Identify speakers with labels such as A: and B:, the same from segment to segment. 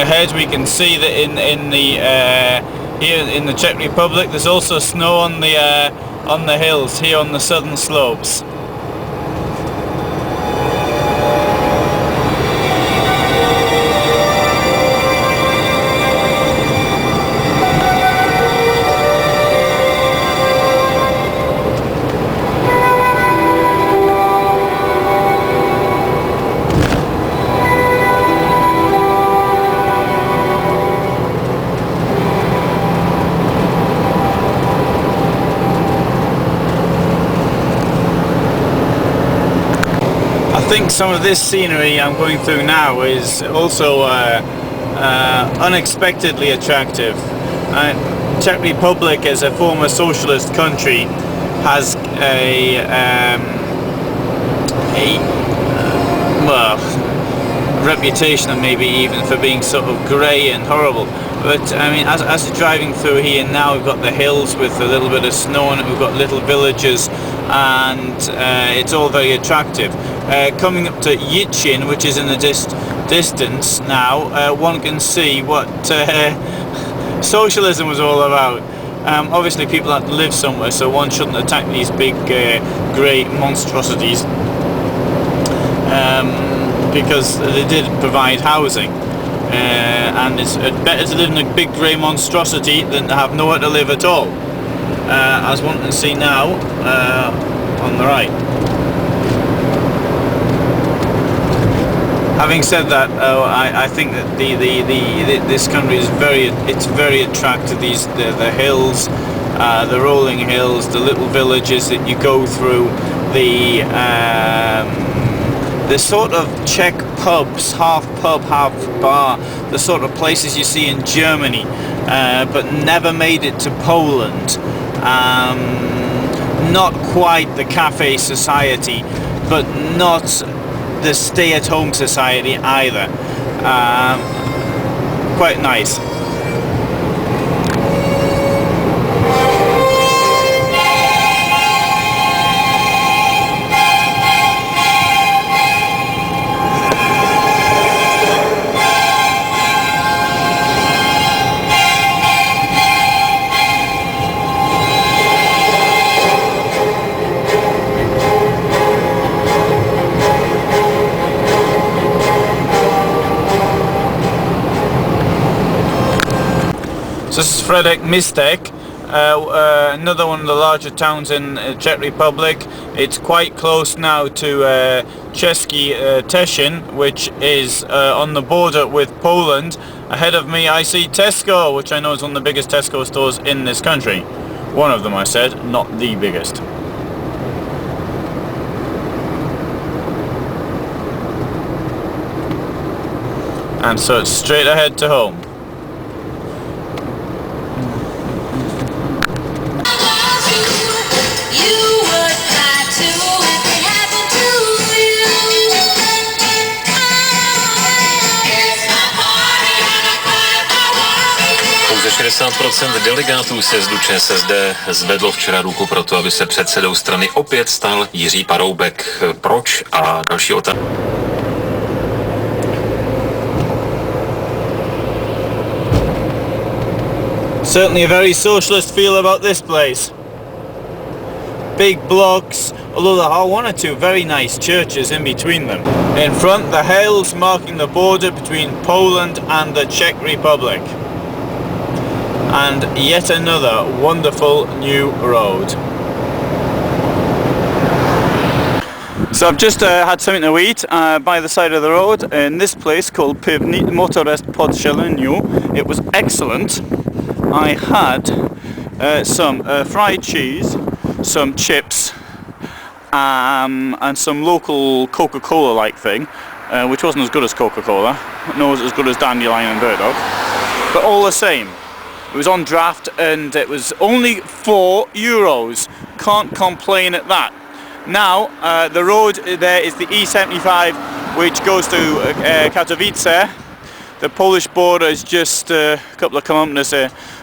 A: ahead, we can see that here in the Czech Republic, there's also snow on the hills here on the southern slopes. I think some of this scenery I'm going through now is also unexpectedly attractive. Czech Republic, as a former socialist country, has well, reputation maybe even for being sort of grey and horrible. But I mean, as you're driving through here now, we've got the hills with a little bit of snow on it, we've got little villages, and it's all very attractive. Coming up to Yichin, which is in the distance now, one can see what socialism was all about. Obviously people have to live somewhere, so one shouldn't attack these big grey monstrosities, because they did provide housing. And it's better to live in a big grey monstrosity than to have nowhere to live at all, as one can see now on the right. Having said that, I think that this country is very attractive. The hills, the rolling hills, the little villages that you go through, the sort of Czech pubs, half pub, half bar, the sort of places you see in Germany, but never made it to Poland. Not quite the cafe society, but not the stay-at-home society either. Quite nice. This is Frydek, Mistek, another one of the larger towns in Czech Republic. It's quite close now to Český Těšín, which is on the border with Poland. Ahead of me I see Tesco, which I know is one of the biggest Tesco stores in this country. One of them, I said, not the biggest. And so it's straight ahead to home.
B: Pouze 60% delegátů sjezdu ČSSD zvedlo včera ruku pro to, aby se předsedou strany opět stal Jiří Paroubek. Proč? A další otázka.
A: Certainly a very socialist feel about this place. Big blocks, although there are one or two very nice churches in between them. In front, the hills marking the border between Poland and the Czech Republic. And yet another wonderful new road. So I've just had something to eat by the side of the road in this place called Pivni Motorest pod Sheleniu. It was excellent. I had some fried cheese, some chips, and some local Coca-Cola like thing, which wasn't as good as Coca-Cola, nor was it as good as Dandelion and Burdock, but all the same. It was on draft and it was only €4. Can't complain at that. Now, the road there is the E75, which goes to Katowice. The Polish border is just a couple of kilometers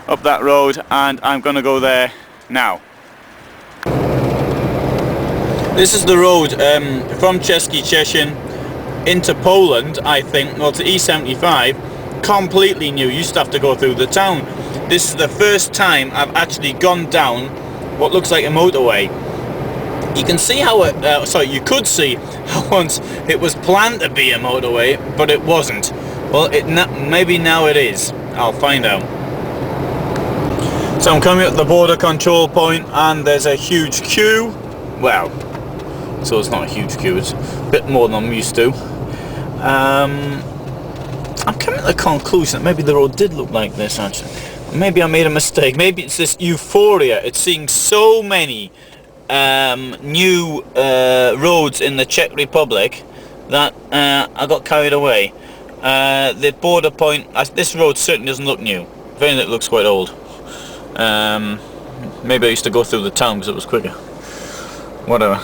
A: up that road, and I'm going to go there now. This is the road from Český Těšín into Poland, I think, well, to E75. completely new. You used to have to go through the town. This is the first time I've actually gone down what looks like a motorway. You can see how it, you could see how once it was planned to be a motorway, but it wasn't. Well, maybe now it is. I'll find out. So I'm coming up the border control point, and there's a huge queue. Well, so it's not a huge queue, it's a bit more than I'm used to. I'm coming to the conclusion that maybe the road did look like this actually. Maybe I made a mistake. Maybe it's this euphoria. It's seeing so many new roads in the Czech Republic that I got carried away. The border point, this road certainly doesn't look new. If anything, it looks quite old. Maybe I used to go through the town because it was quicker. Whatever.